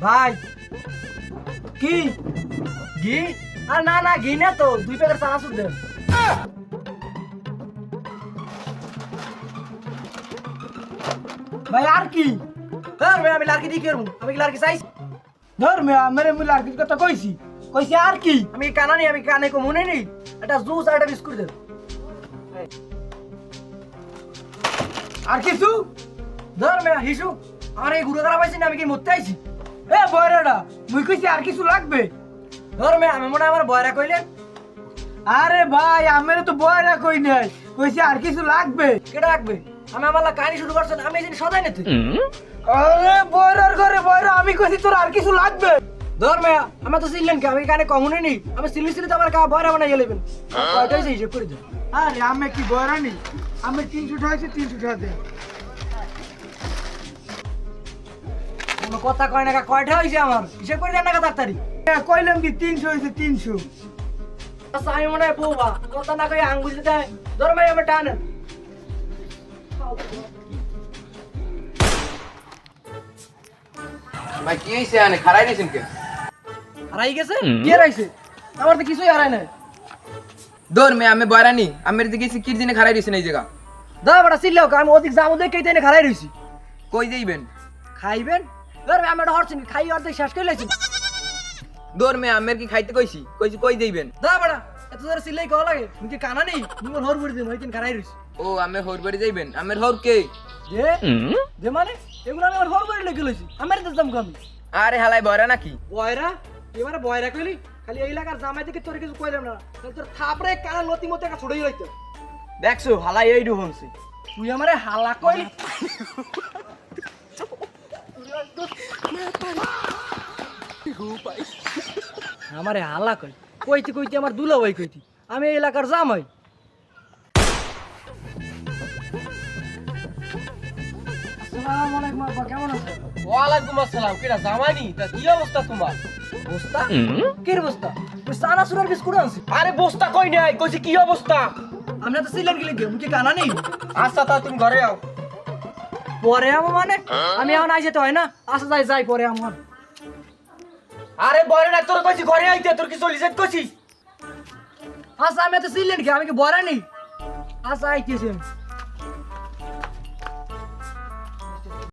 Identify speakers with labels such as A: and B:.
A: ভাই কি ঘি? আর না না ঘি না তো 2 প্যাকেট চানাচুর দেন। ভাই আর কি? ধর ভাই আমি লাড়কি দিয়ে কি করবো? আমি কি লাড়কি চাইছি? ধর মিয়া মেরে মুই লাড়কির কথা কইছি কইছি আর কি? আমি কানা নি আমি কানে কো মনে নেই একটা জুস আর একটা বিস্কুট দেন। আর কিছু? ধর মিয়া হিসু আমার এই গুড়ো খারাপ আইছি না আমি কি মরতে আইছি? এ বয়রাডা মুই কইছি আর কিছু লাগবে? ধর মিয়া আমি মনে হয় আমার বয়রা কইলেন। আরে ভাই আমারে তো বয়রা কই নাই কইছি আর কিছু লাগবে। কেডা লাগবে? আমি আমার কাহিনী শুরু করছেন আমি এই জিনিস সদাই নিতে। আরে বয়রার ঘরে বয়রা আমি কইছি তোর আর কিছু লাগবে। ধর মিয়া আমি তো সিললেন কি আমি কানে কমনে নেই আমি সিলি সিলি তো আমার কা বয়রা বানাই গেলেন। কয়টা হইছে হিসাব করে দেন।
B: আরে আমি কি বয়রা নি আমি 300 টাকা হইছে 300 টাকা দে।
A: কোনো কথা কয় না কয়টা হইছে আমার হিসাব করে দেন না তাড়াতাড়ি।
B: কইলাম কি 300 হইছে 300।
A: আচ্ছা আমি মনে হয় বউবা কথা না কই আঙ্গুল দিতে ধর ভাই আমি টানেন।
C: ভাই কি হইছে আনে খারাই দিছেন কে?
A: হারাই গেছে? কে রাইছে? আমার তো কিছুই হারাই নাই।
C: দৌড় মে আমি বয়রানি আমের দিকে কি দিনে খারাই দিছেন এই জায়গা?
A: দা বড় সিল্লাও আমি ওদিক যাবো দেখে কেইতে খারাই রইছি।
C: কই যাইবেন?
A: খাইবেন? ধর আমি এটা হরছিনি খাই অর্ধেক শেষ করে লাইছি।
C: দৌড় মে আমের কি খাইতে কইছি কই যাইবেন?
A: দা বড় এত জোরে সিল্লাই কও লাগে তুমি কি কানা নেই তুমি হর বড়ি দিন ওইদিন খারাই রইছি।
C: ও আমের হর বাড়ি যাইবেন আমের হর কে?
A: যে যে মানে এগুলো আমি হর বড়ি লেগে লইছি আমার তো দাম কম।
C: আরে হালাই বয়রা নাকি?
A: বয়রা এবারে বয়রা কইলি খালি এই এলাকার জামাই দিকে তোর কিছু কইলাম না তাহলে তোর থাপড়ে কানা লতি মতে একটা ছড়াই লইতো।
C: দেখছো হালাই এই ঢুকছি।
A: তুই আমারে হালা কইলি আমারে হালা কই কইতি কইতি আমার দুলা ভাই কইতি আমি এই এলাকার জামাই। আসসালামু আলাইকুম আপা কেমন আছেন?
D: ওয়ালাইকুম আসসালাম। কেডা জামাইনি? তা কি অবস্থা তোমার?
A: বস্তা কি রে বস্তা তুই সানা সুরার বিস্কুট আনছিস?
D: আরে বস্তা কই নাই, কইছি কি অবস্থা?
A: আমরা তো সিলেট গেলে গেম কি কানা নেই
D: আচ্ছা তা তুমি ঘরে আও।
A: পরে আমো মানে আমি এখন আই যেতে হয় না আসা যাই যাই পরে আমার।
D: আরে বরে না তোর কইছি ঘরে আইতে, তোর কি চলিস কইছি?
A: আচ্ছা আমি তো সিলেট গিয়ে আমি কি বড়া নেই আচ্ছা আইতেছি আমি।